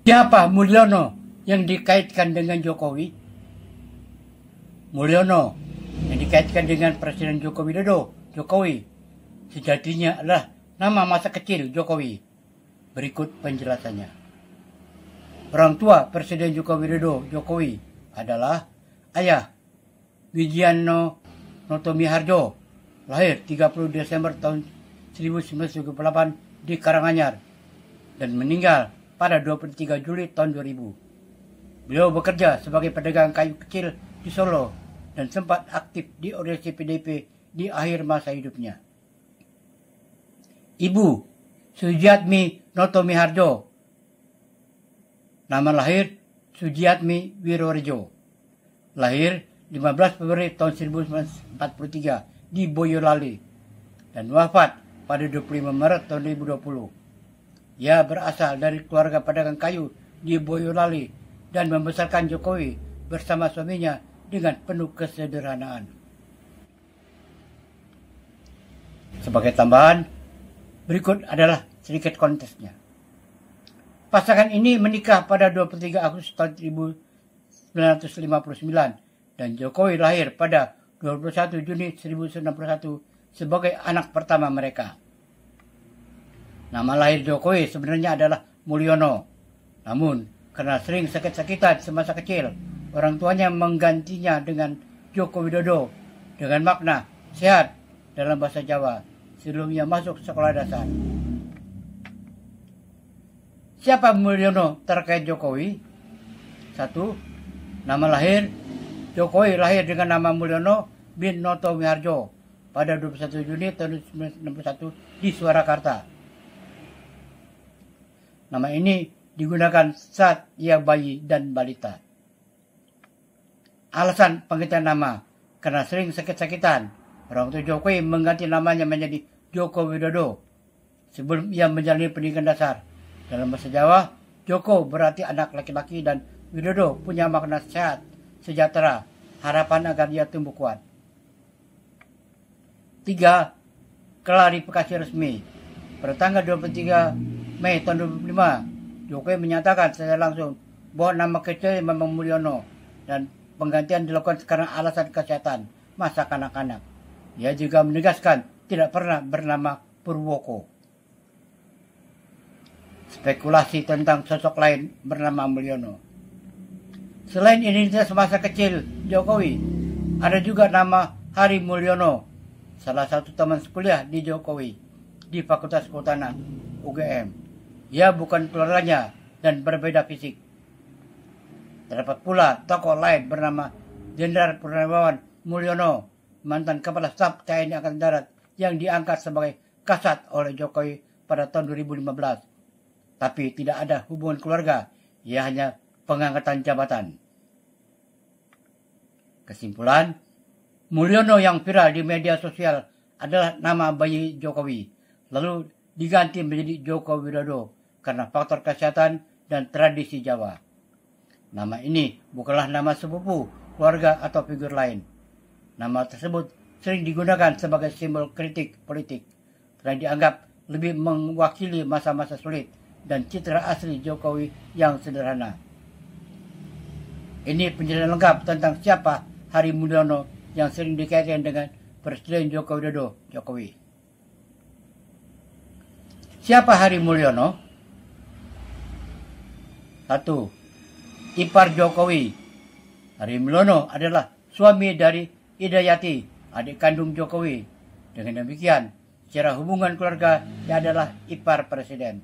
Siapa Mulyono yang dikaitkan dengan Jokowi? Mulyono yang dikaitkan dengan Presiden Joko Widodo, Jokowi, sejatinya adalah nama masa kecil Jokowi. Berikut penjelasannya. Orang tua Presiden Joko Widodo, Jokowi, adalah ayah Wijianto Notomiharjo, lahir 30 Desember tahun 1978 di Karanganyar, dan meninggal pada 23 Juli tahun 2000. Beliau bekerja sebagai pedagang kayu kecil di Solo dan sempat aktif di organisasi PDIP di akhir masa hidupnya. Ibu Sujiatmi Notomiharjo, nama lahir Sujiatmi Wirorejo, lahir 15 Februari tahun 1943 di Boyolali dan wafat pada 25 Maret tahun 2020. Ia berasal dari keluarga pedagang kayu di Boyolali dan membesarkan Jokowi bersama suaminya dengan penuh kesederhanaan. Sebagai tambahan, berikut adalah sedikit konteksnya. Pasangan ini menikah pada 23 Agustus tahun 1959 dan Jokowi lahir pada 21 Juni 1961 sebagai anak pertama mereka. Nama lahir Jokowi sebenarnya adalah Mulyono. Namun, karena sering sakit-sakitan semasa kecil, orang tuanya menggantinya dengan Joko Widodo dengan makna sehat dalam bahasa Jawa sebelum ia masuk sekolah dasar. Siapa Mulyono terkait Jokowi? 1. Nama lahir Jokowi lahir dengan nama Mulyono bin Notomiharjo pada 21 Juni tahun 1961 di Surakarta. Nama ini digunakan saat ia bayi dan balita. Alasan penggantian nama, karena sering sakit-sakitan, orang tua Jokowi mengganti namanya menjadi Joko Widodo sebelum ia menjalani pendidikan dasar. Dalam bahasa Jawa, Joko berarti anak laki-laki dan Widodo punya makna sehat, sejahtera, harapan agar dia tumbuh kuat. 3. Klarifikasi resmi. Pada tanggal 23 Mei tahun 2005, Jokowi menyatakan secara langsung bahwa nama kecil memang Mulyono dan penggantian dilakukan karena alasan kesehatan masa kanak-kanak. Ia juga menegaskan tidak pernah bernama Purwoko. Spekulasi tentang sosok lain bernama Mulyono. Selain identitas masa kecil Jokowi, ada juga nama Hari Mulyono, salah satu teman sekuliah di Jokowi di Fakultas Kehutanan UGM. Ia bukan keluarganya dan berbeda fisik. Terdapat pula tokoh lain bernama Jenderal Purnawirawan Mulyono, mantan Kepala Staf TNI Angkatan Darat yang diangkat sebagai Kasat oleh Jokowi pada tahun 2015. Tapi tidak ada hubungan keluarga, ia hanya pengangkatan jabatan. Kesimpulan, Mulyono yang viral di media sosial adalah nama bayi Jokowi, lalu diganti menjadi Joko Widodo karena faktor kesehatan dan tradisi Jawa. Nama ini bukanlah nama sepupu, keluarga, atau figur lain. Nama tersebut sering digunakan sebagai simbol kritik politik karena dianggap lebih mewakili masa-masa sulit dan citra asli Jokowi yang sederhana. Ini penjelasan lengkap tentang siapa Hari Mulyono yang sering dikaitkan dengan Presiden Joko Widodo, Jokowi. Siapa Hari Mulyono? 1. Ipar Jokowi. Hari Mulyono adalah suami dari Idayati, adik kandung Jokowi. Dengan demikian, secara hubungan keluarga dia adalah ipar presiden.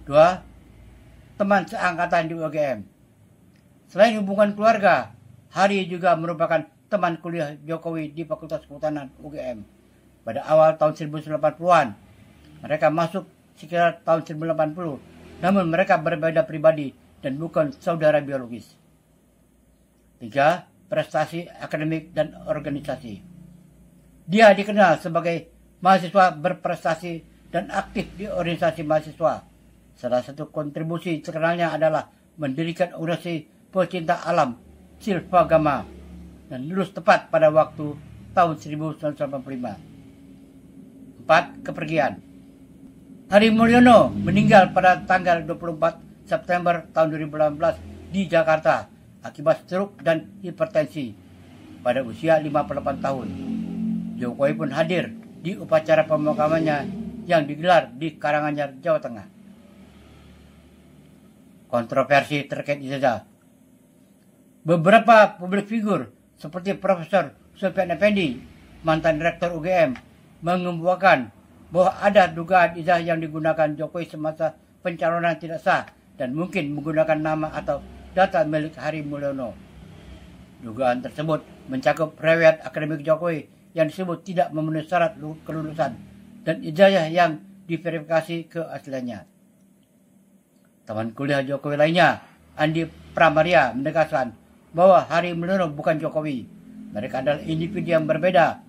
2. Teman seangkatan di UGM. Selain hubungan keluarga, Hari juga merupakan teman kuliah Jokowi di Fakultas Kehutanan UGM. Pada awal tahun 1980-an, mereka masuk sekitar tahun 1980, namun mereka berbeda pribadi dan bukan saudara biologis. 3. Prestasi akademik dan organisasi. Dia dikenal sebagai mahasiswa berprestasi dan aktif di organisasi mahasiswa. Salah satu kontribusi terkenalnya adalah mendirikan organisasi pecinta alam Silvagama dan lulus tepat pada waktu tahun 1985. 4. Kepergian. Hari Mulyono meninggal pada tanggal 24 September tahun 2018 di Jakarta akibat stroke dan hipertensi pada usia 58 tahun. Jokowi pun hadir di upacara pemakamannya yang digelar di Karanganyar, Jawa Tengah. Kontroversi terkait ijazah. Beberapa publik figur seperti Profesor Sufyan Effendi, mantan Rektor UGM, mengemukakan bahwa ada dugaan ijazah yang digunakan Jokowi semasa pencalonan tidak sah dan mungkin menggunakan nama atau data milik Hari Mulyono. Dugaan tersebut mencakup riwayat akademik Jokowi yang disebut tidak memenuhi syarat kelulusan dan ijazah yang diverifikasi keasliannya. Teman kuliah Jokowi lainnya, Andi Pramaria, menegaskan bahwa Hari Mulyono bukan Jokowi. Mereka adalah individu yang berbeda,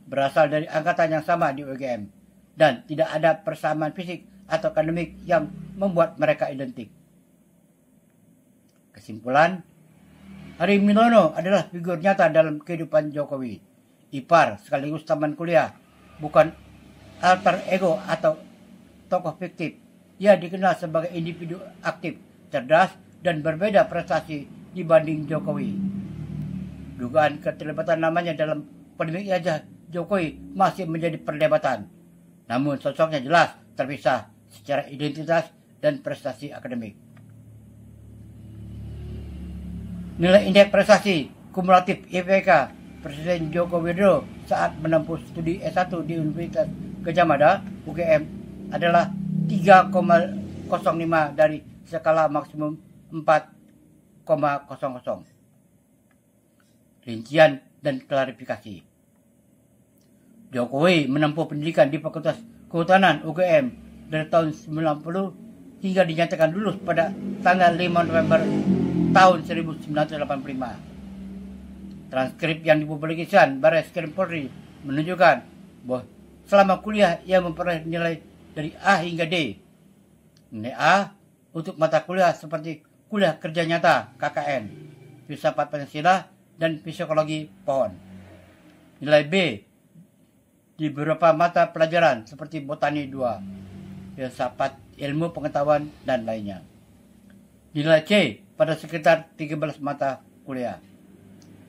berasal dari angkatan yang sama di UGM, dan tidak ada persamaan fisik atau akademik yang membuat mereka identik. Kesimpulan, Hari Mulyono adalah figur nyata dalam kehidupan Jokowi, ipar sekaligus teman kuliah, bukan alter ego atau tokoh fiktif. Ia dikenal sebagai individu aktif, cerdas, dan berbeda prestasi dibanding Jokowi. Dugaan keterlibatan namanya dalam polemik ijazah Jokowi masih menjadi perdebatan. Namun sosoknya jelas terpisah secara identitas dan prestasi akademik. Nilai indeks prestasi kumulatif IPK Presiden Joko Widodo saat menempuh studi S1 di Universitas Gadjah Mada UGM adalah 3,05 dari skala maksimum 4,00. Rincian dan klarifikasi. Jokowi menempuh pendidikan di Fakultas Kehutanan UGM dari tahun 90 hingga dinyatakan lulus pada tanggal 5 November tahun 1985. Transkrip yang dipublikasikan Barreskrim Polri menunjukkan bahwa selama kuliah ia memperoleh nilai dari A hingga D. Nilai A untuk mata kuliah seperti kuliah kerja nyata KKN, filsafat Pancasila, dan psikologi pohon. Nilai B di beberapa mata pelajaran seperti botani 2, filsafat ilmu pengetahuan, dan lainnya. Nilai C pada sekitar 13 mata kuliah.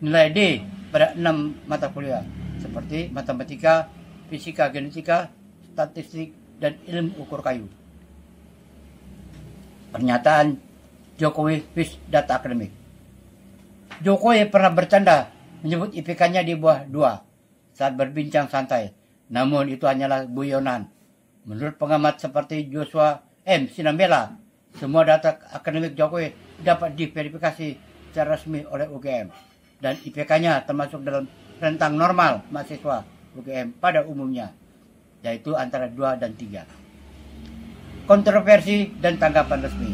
Nilai D pada 6 mata kuliah seperti matematika, fisika, genetika, statistik, dan ilmu ukur kayu. Pernyataan Jokowi Fish Data Akademik. Jokowi pernah bercanda menyebut IPK-nya di bawah 2 saat berbincang santai. Namun itu hanyalah guyonan. Menurut pengamat seperti Joshua M. Sinambela, semua data akademik Jokowi dapat diverifikasi secara resmi oleh UGM. Dan IPK-nya termasuk dalam rentang normal mahasiswa UGM pada umumnya, yaitu antara 2 dan 3. Kontroversi dan tanggapan resmi.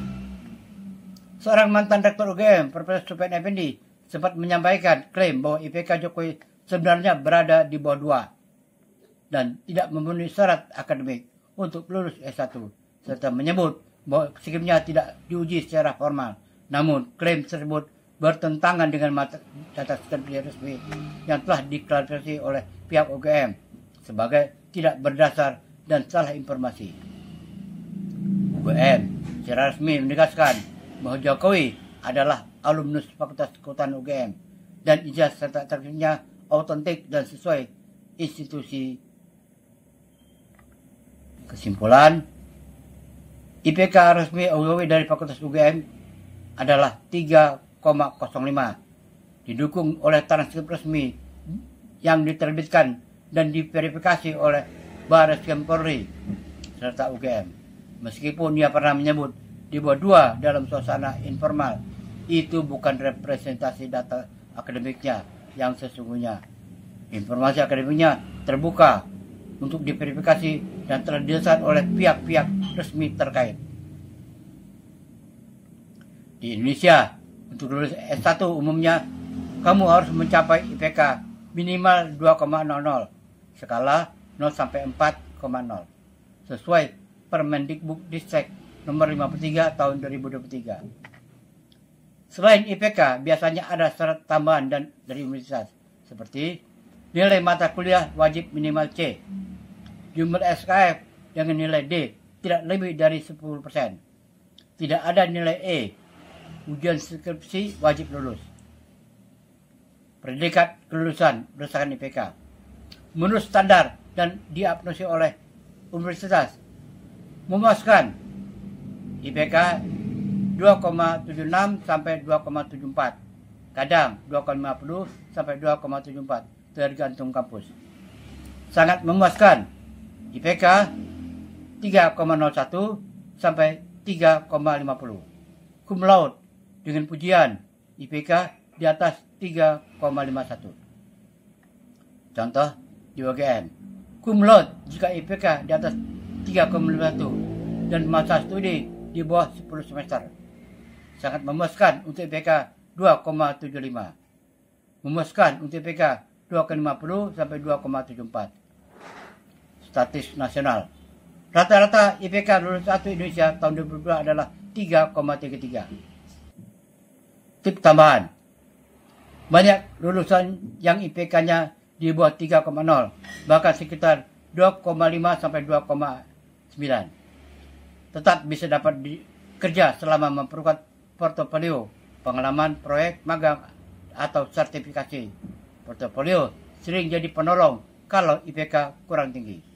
Seorang mantan rektor UGM, Profesor Sufyan Effendi, sempat menyampaikan klaim bahwa IPK Jokowi sebenarnya berada di bawah 2 dan tidak memenuhi syarat akademik untuk lulus S1, serta menyebut bahwa skripnya tidak diuji secara formal. Namun, klaim tersebut bertentangan dengan data skripsi resmi yang telah diklarifikasi oleh pihak UGM sebagai tidak berdasar dan salah informasi. UGM secara resmi menegaskan bahwa Jokowi adalah alumnus Fakultas Kehutanan UGM dan ijazah serta sertifikatnya autentik dan sesuai institusi. Kesimpulan, IPK resmi Jokowi dari Fakultas UGM adalah 3,05, didukung oleh transkrip resmi yang diterbitkan dan diverifikasi oleh Barreskrim Polri serta UGM. Meskipun dia pernah menyebut di bawah 2 dalam suasana informal, itu bukan representasi data akademiknya yang sesungguhnya. Informasi akademiknya terbuka untuk diverifikasi dan telah dilakukan oleh pihak-pihak resmi terkait. Di Indonesia, untuk lulus S1 umumnya, kamu harus mencapai IPK minimal 2,00, skala 0 sampai 4,0, sesuai Permendikbudristek nomor 53 tahun 2023. Selain IPK, biasanya ada syarat tambahan dan dari universitas, seperti nilai mata kuliah wajib minimal C, jumlah SKF dengan nilai D tidak lebih dari 10%, Tidak ada nilai E. Ujian skripsi wajib lulus. Predikat kelulusan berdasarkan IPK. Menurut standar dan diagnosis oleh universitas. Memuaskan. IPK 2,76 sampai 2,74. Kadang 2,50 sampai 2,74. Tergantung kampus. Sangat memuaskan. IPK 3,01 sampai 3,50. Cum laude dengan pujian IPK di atas 3,51. Contoh di UGM. Cum laude jika IPK di atas 3,51 dan masa studi di bawah 10 semester. Sangat memuaskan untuk IPK 2,75. Memuaskan untuk IPK 2,50 sampai 2,74. Statistik nasional. Rata-rata IPK lulus 1 Indonesia tahun 2022 adalah 3,33. Tip tambahan. Banyak lulusan yang IPK-nya di bawah 3,0, bahkan sekitar 2,5 sampai 2,9. Tetap bisa dapat kerja selama memperkuat portofolio, pengalaman proyek magang atau sertifikasi. Portofolio sering jadi penolong kalau IPK kurang tinggi.